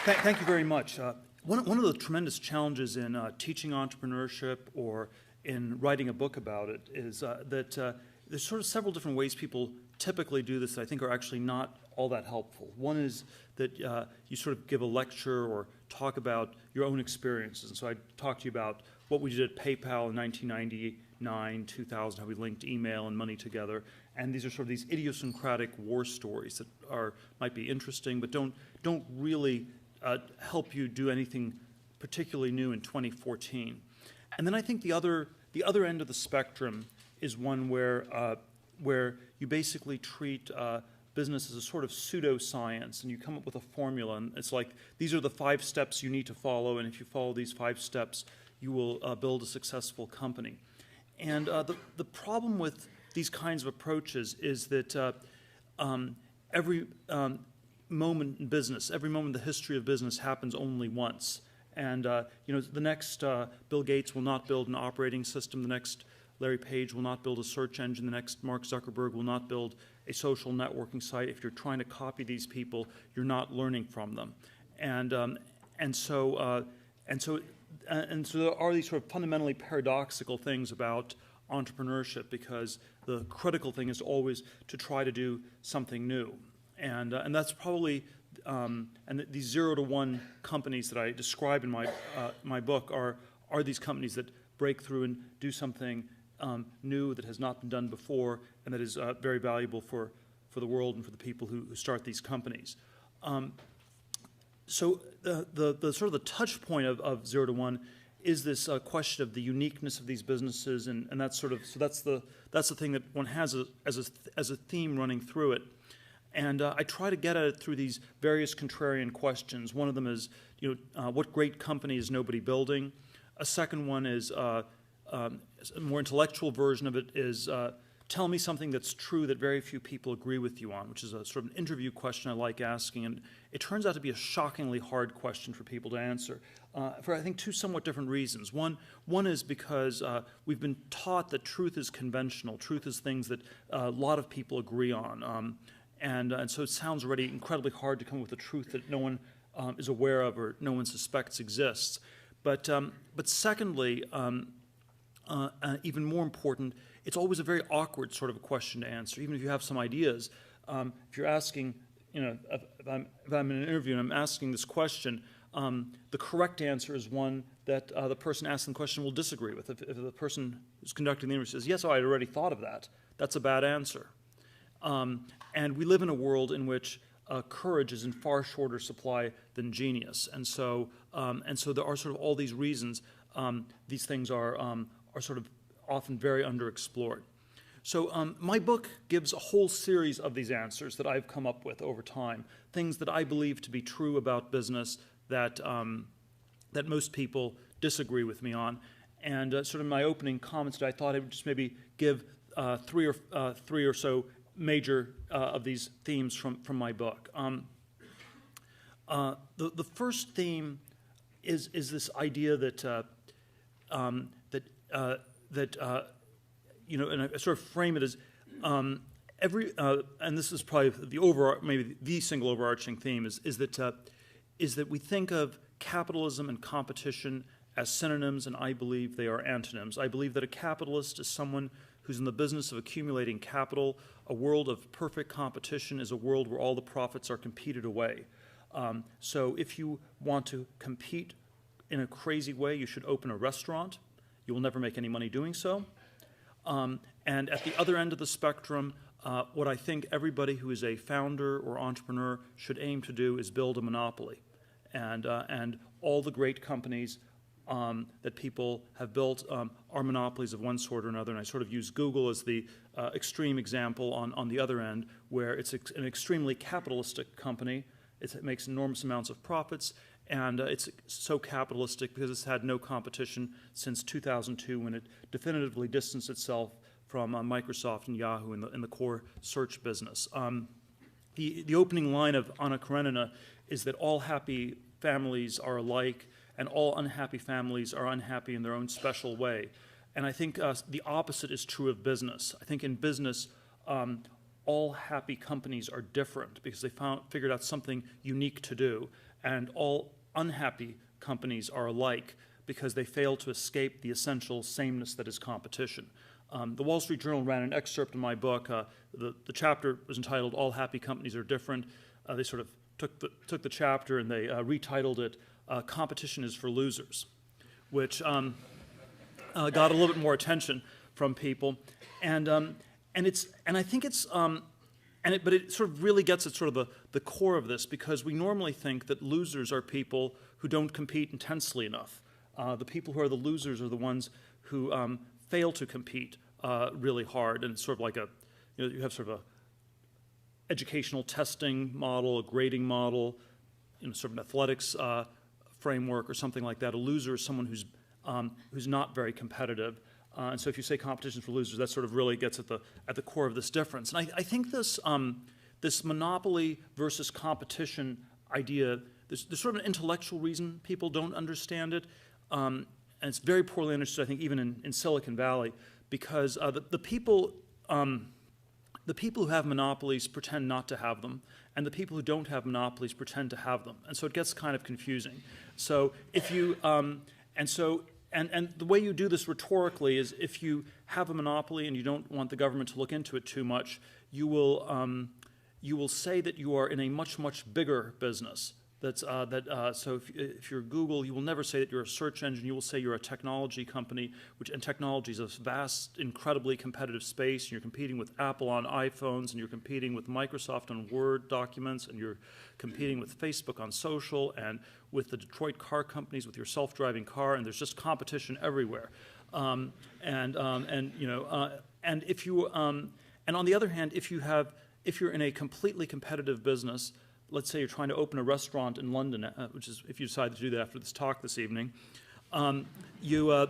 Thank you very much. One of the tremendous challenges in teaching entrepreneurship or in writing a book about it is that there's sort of several different ways people typically do this that I think are actually not all that helpful. One is that you sort of give a lecture or talk about your own experiences. And so I talked to you about what we did at PayPal in 1999, 2000, how we linked email and money together. And these are sort of these idiosyncratic war stories that might be interesting, but don't really help you do anything particularly new in 2014. And then I think the other end of the spectrum is one where you basically treat business as a sort of pseudoscience, and you come up with a formula, and it's like, these are the 5 steps you need to follow, and if you follow these 5 steps, you will build a successful company. And the problem with these kinds of approaches is that every moment in business, every moment in the history of business happens only once. And the next Bill Gates will not build an operating system. The next Larry Page will not build a search engine. The next Mark Zuckerberg will not build a social networking site. If you're trying to copy these people, you're not learning from them. And so there are these sort of fundamentally paradoxical things about entrepreneurship, because the critical thing is always to try to do something new. And that's probably, these 0 to 1 companies that I describe in my book are these companies that break through and do something new that has not been done before, and that is very valuable for the world and for the people who start these companies. So the sort of the touch point of 0 to 1 is this question of the uniqueness of these businesses, and that's sort of, so that's the thing that one has as a theme running through it. And I try to get at it through these various contrarian questions. One of them is, what great company is nobody building? A second one is, a more intellectual version of it is, tell me something that's true that very few people agree with you on, which is a sort of an interview question I like asking. And it turns out to be a shockingly hard question for people to answer, for I think 2 somewhat different reasons. One is because we've been taught that truth is conventional. Truth is things that a lot of people agree on. And so it sounds already incredibly hard to come up with a truth that no one is aware of or no one suspects exists. But secondly, even more important, it's always a very awkward sort of a question to answer, even if you have some ideas. If you're asking, if I'm in an interview and I'm asking this question, the correct answer is one that the person asking the question will disagree with. If the person who's conducting the interview says, yes, I'd already thought of that, that's a bad answer. And we live in a world in which courage is in far shorter supply than genius, and so there are sort of all these reasons these things are sort of often very underexplored. So my book gives a whole series of these answers that I've come up with over time, things that I believe to be true about business that that most people disagree with me on, and sort of in my opening comments, I thought I would just maybe give three or so major of these themes from my book. The first theme is this idea that and I sort of frame it as and this is probably maybe the single overarching theme is that we think of capitalism and competition as synonyms, and I believe they are antonyms. I believe that a capitalist is someone who's in the business of accumulating capital. A world of perfect competition is a world where all the profits are competed away. So if you want to compete in a crazy way, you should open a restaurant. You will never make any money doing so. And at the other end of the spectrum, what I think everybody who is a founder or entrepreneur should aim to do is build a monopoly. And all the great companies that people have built are monopolies of one sort or another, and I sort of use Google as the extreme example on the other end, where it's an extremely capitalistic company. It makes enormous amounts of profits, and it's so capitalistic because it's had no competition since 2002, when it definitively distanced itself from Microsoft and Yahoo in the core search business. The opening line of Anna Karenina is that all happy families are alike, and all unhappy families are unhappy in their own special way. And I think the opposite is true of business. I think in business, all happy companies are different because they figured out something unique to do. and all unhappy companies are alike because they fail to escape the essential sameness that is competition. The Wall Street Journal ran an excerpt in my book. The chapter was entitled "All Happy Companies Are Different." They sort of took the chapter and they retitled it "Competition is for Losers," which got a little bit more attention from people, and I think it's but it sort of really gets at sort of the core of this, because we normally think that losers are people who don't compete intensely enough. The people who are the losers are the ones who fail to compete really hard, and it's sort of like you have sort of a educational testing model, a grading model, sort of an athletics framework or something like that. A loser is someone who's not very competitive. And so if you say competition for losers, that sort of really gets at the core of this difference. And I think this monopoly versus competition idea, there's sort of an intellectual reason people don't understand it. And it's very poorly understood, I think, even in Silicon Valley, because the people who have monopolies pretend not to have them, and the people who don't have monopolies pretend to have them. And so it gets kind of confusing. So if you, and the way you do this rhetorically is, if you have a monopoly and you don't want the government to look into it too much, you will say that you are in a much, much bigger business. So if you're Google, you will never say that you're a search engine. You will say you're a technology company, and technology is a vast, incredibly competitive space. And you're competing with Apple on iPhones, and you're competing with Microsoft on Word documents, and you're competing with Facebook on social, and with the Detroit car companies with your self-driving car, and there's just competition everywhere. And if you and on the other hand, if you're in a completely competitive business, let's say you're trying to open a restaurant in London, which is, if you decide to do that after this talk this evening, and you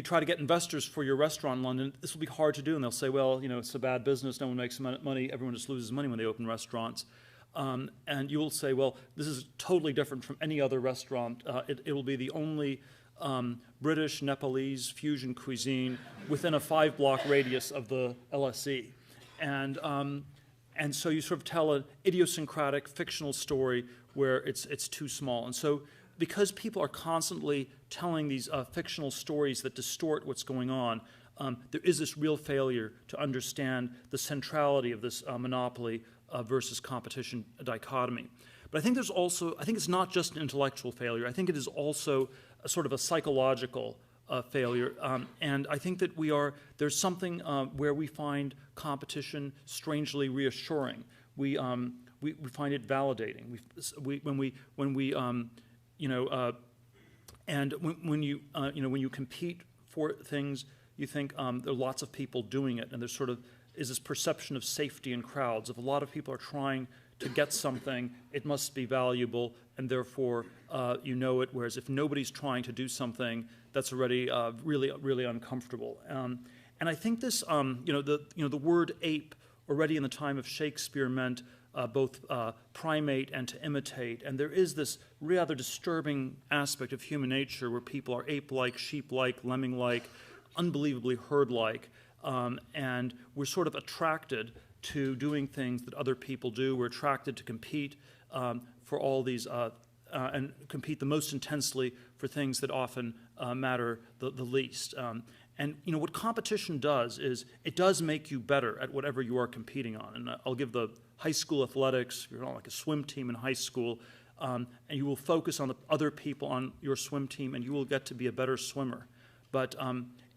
try to get investors for your restaurant in London, this will be hard to do, and they'll say, well, it's a bad business, no one makes money, everyone just loses money when they open restaurants. And you will say, well, this is totally different from any other restaurant. It will be the only British, Nepalese fusion cuisine within a 5-block radius of the LSE. And so you sort of tell an idiosyncratic fictional story where it's too small. And so because people are constantly telling these fictional stories that distort what's going on, there is this real failure to understand the centrality of this monopoly versus competition dichotomy. But I think it's not just an intellectual failure. I think it is also a sort of a psychological failure, and I think that there's something where we find competition strangely reassuring. We find it validating. When you compete for things, you think there are lots of people doing it, and there's sort of is this perception of safety in crowds. If a lot of people are trying to get something, it must be valuable, and therefore it. Whereas if nobody's trying to do something, that's already really, really uncomfortable. And I think this, the word ape already in the time of Shakespeare meant both primate and to imitate. And there is this rather disturbing aspect of human nature where people are ape-like, sheep-like, lemming-like, unbelievably herd-like, and we're sort of attracted to doing things that other people do. We're attracted to compete for all these, and compete the most intensely for things that often matter the least. And what competition does is it does make you better at whatever you are competing on. And I'll give the high school athletics. You're on like a swim team in high school, and you will focus on the other people on your swim team, and you will get to be a better swimmer. But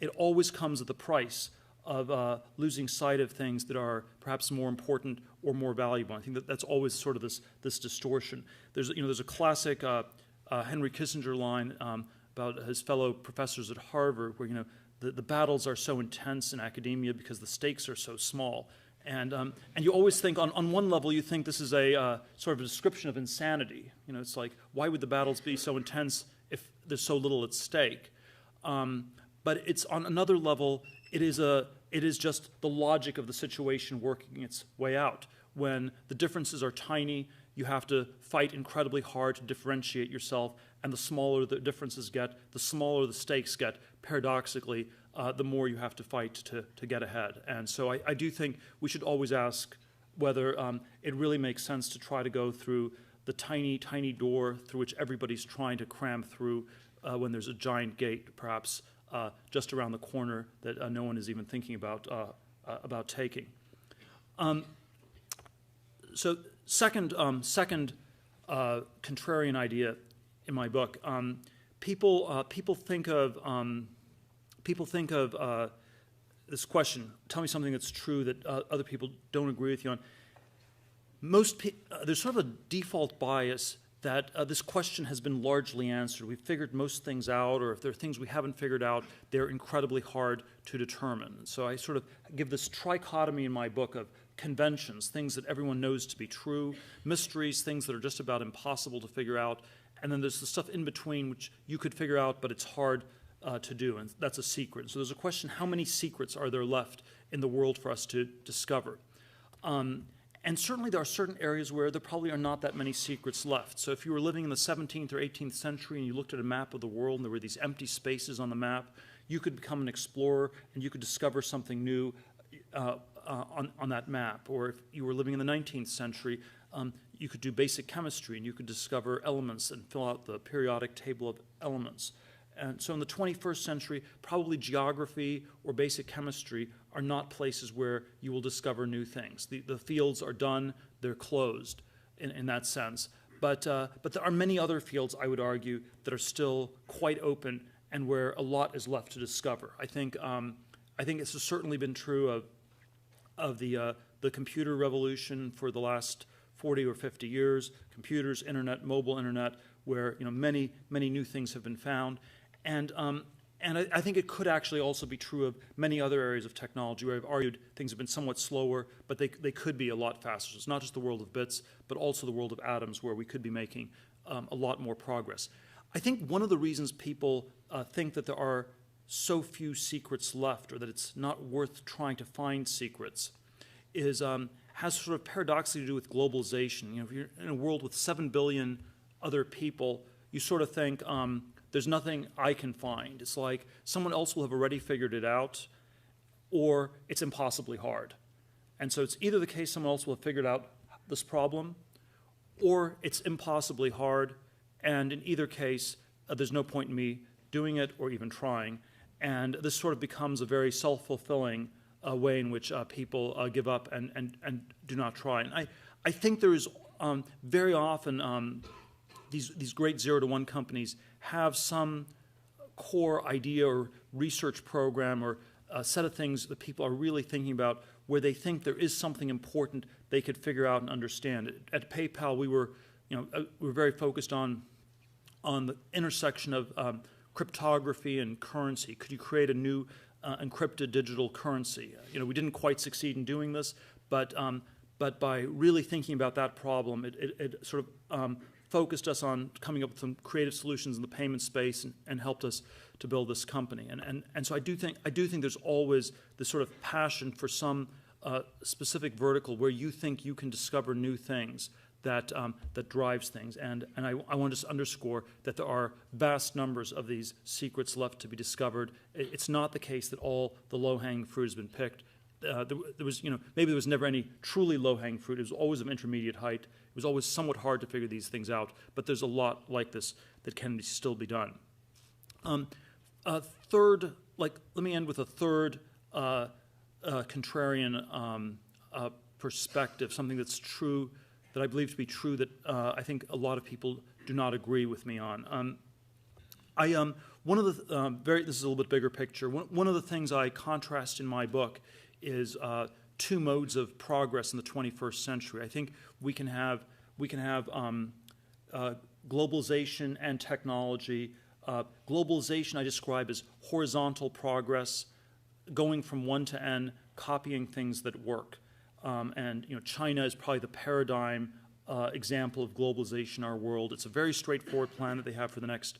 it always comes at the price of losing sight of things that are perhaps more important or more valuable. I think that's always sort of this distortion. There's a classic Henry Kissinger line about his fellow professors at Harvard, where the battles are so intense in academia because the stakes are so small. And you always think, on one level, you think this is a sort of a description of insanity. It's like, why would the battles be so intense if there's so little at stake? But it's on another level, it is just the logic of the situation working its way out. When the differences are tiny, you have to fight incredibly hard to differentiate yourself, and the smaller the differences get, the smaller the stakes get. Paradoxically, the more you have to fight to get ahead. And so I do think we should always ask whether it really makes sense to try to go through the tiny, tiny door through which everybody's trying to cram through when there's a giant gate, perhaps just around the corner that no one is even thinking about taking. So second contrarian idea in my book, people think of this question: tell me something that's true that other people don't agree with you on. There's sort of a default bias that this question has been largely answered. We've figured most things out, or if there are things we haven't figured out, they're incredibly hard to determine. So I sort of give this trichotomy in my book of conventions, things that everyone knows to be true, mysteries, things that are just about impossible to figure out, and then there's the stuff in between which you could figure out, but it's hard to do, and that's a secret. So there's a question: how many secrets are there left in the world for us to discover? And certainly there are certain areas where there probably are not that many secrets left. So if you were living in the 17th or 18th century and you looked at a map of the world and there were these empty spaces on the map, you could become an explorer and you could discover something new on that map. Or if you were living in the 19th century, you could do basic chemistry and you could discover elements and fill out the periodic table of elements. And so in the 21st century, probably geography or basic chemistry are not places where you will discover new things. The fields are done, they're closed in that sense. But there are many other fields, I would argue, that are still quite open and where a lot is left to discover. I think this has certainly been true of the computer revolution for the last 40 or 50 years, computers, internet, mobile internet, where many new things have been found. And I think it could actually also be true of many other areas of technology where I've argued things have been somewhat slower, but they could be a lot faster. So it's not just the world of bits, but also the world of atoms where we could be making a lot more progress. I think one of the reasons people think that there are so few secrets left, or that it's not worth trying to find secrets, has sort of paradoxically to do with globalization. If you're in a world with 7 billion other people, you sort of think, there's nothing I can find. It's like someone else will have already figured it out, or it's impossibly hard. And so it's either the case someone else will have figured out this problem, or it's impossibly hard, and in either case, there's no point in me doing it or even trying. And this sort of becomes a very self-fulfilling way in which people give up and do not try. And I think there is very often these great 0 to 1 companies have some core idea or research program or a set of things that people are really thinking about where they think there is something important they could figure out and understand. At PayPal, we were very focused on the intersection of cryptography and currency. Could you create a new encrypted digital currency? We didn't quite succeed in doing this, but by really thinking about that problem, it sort of focused us on coming up with some creative solutions in the payment space and helped us to build this company. And so I do think there's always this sort of passion for some specific vertical where you think you can discover new things that drives things. And I want to underscore that there are vast numbers of these secrets left to be discovered. It's not the case that all the low-hanging fruit has been picked. There was, maybe there was never any truly low-hanging fruit. It was always of intermediate height. It was always somewhat hard to figure these things out, but there's a lot like this that can still be done. Let me end with a third contrarian perspective, something that's true, that I believe to be true, that I think a lot of people do not agree with me on. One of the this is a little bit bigger picture. One of the things I contrast in my book is two modes of progress in the 21st century. I think we can have globalization and technology. Globalization I describe as horizontal progress, going from one to N, copying things that work. And China is probably the paradigm example of globalization in our world. It's a very straightforward plan that they have for the next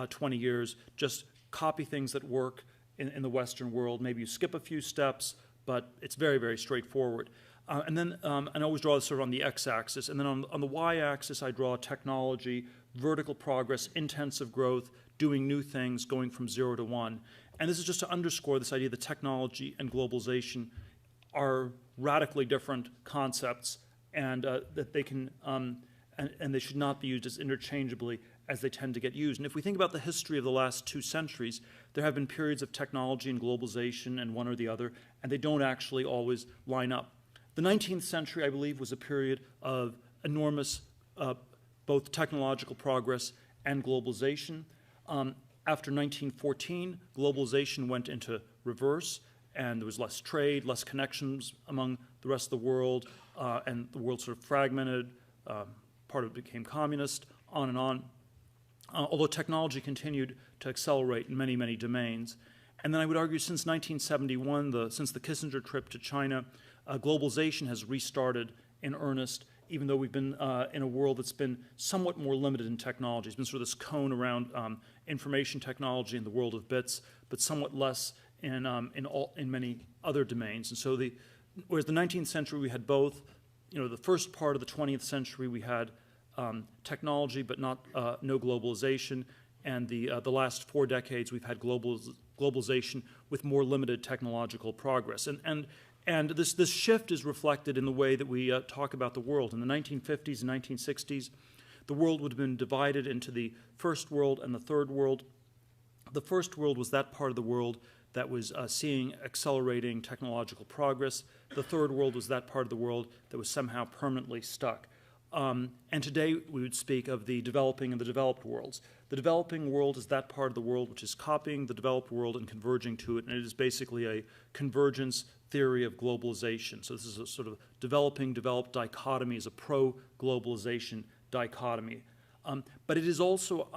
20 years. Just copy things that work in the Western world. Maybe you skip a few steps, but it's very, very straightforward. And then I always draw this sort of on the x-axis. And then on the y-axis, I draw technology, vertical progress, intensive growth, doing new things, going from 0 to 1. And this is just to underscore this idea that technology and globalization are radically different concepts, and that they can, and they should not be used as interchangeably as they tend to get used. And if we think about the history of the last 2 centuries, there have been periods of technology and globalization and one or the other, and they don't actually always line up. The 19th century, I believe, was a period of enormous both technological progress and globalization. After 1914, globalization went into reverse, and there was less trade, less connections among the rest of the world, and the world sort of fragmented. Part of it became communist, on and on. Although technology continued to accelerate in many, many domains. And then I would argue since 1971, since the Kissinger trip to China, globalization has restarted in earnest, even though we've been in a world that's been somewhat more limited in technology. It's been sort of this cone around information technology in the world of bits, but somewhat less in many other domains. And so whereas the 19th century we had both, the first part of the 20th century we had technology, but no globalization, and the last 4 decades we've had globalization with more limited technological progress. And this shift is reflected in the way that we talk about the world. In the 1950s and 1960s, the world would have been divided into the first world and the third world. The first world was that part of the world that was seeing accelerating technological progress. The third world was that part of the world that was somehow permanently stuck. And today we would speak of the developing and the developed worlds. The developing world is that part of the world which is copying the developed world and converging to it, and it is basically a convergence theory of globalization. So this is a sort of developing-developed dichotomy, is a pro-globalization dichotomy. But it is also,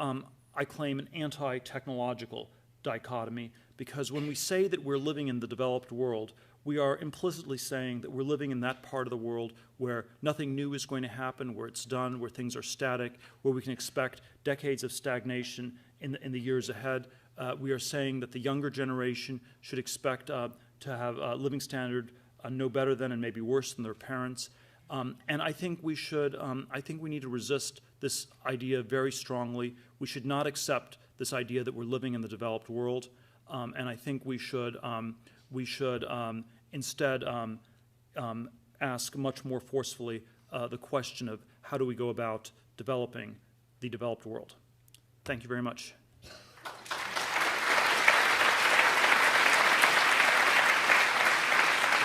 I claim, an anti-technological dichotomy, because when we say that we're living in the developed world, we are implicitly saying that we're living in that part of the world where nothing new is going to happen, where it's done, where things are static, where we can expect decades of stagnation in the years ahead. We are saying that the younger generation should expect to have a living standard no better than and maybe worse than their parents. And I think we should, I think we need to resist this idea very strongly. We should not accept this idea that we're living in the developed world. And I think we should instead ask much more forcefully the question of how do we go about developing the developed world. Thank you very much.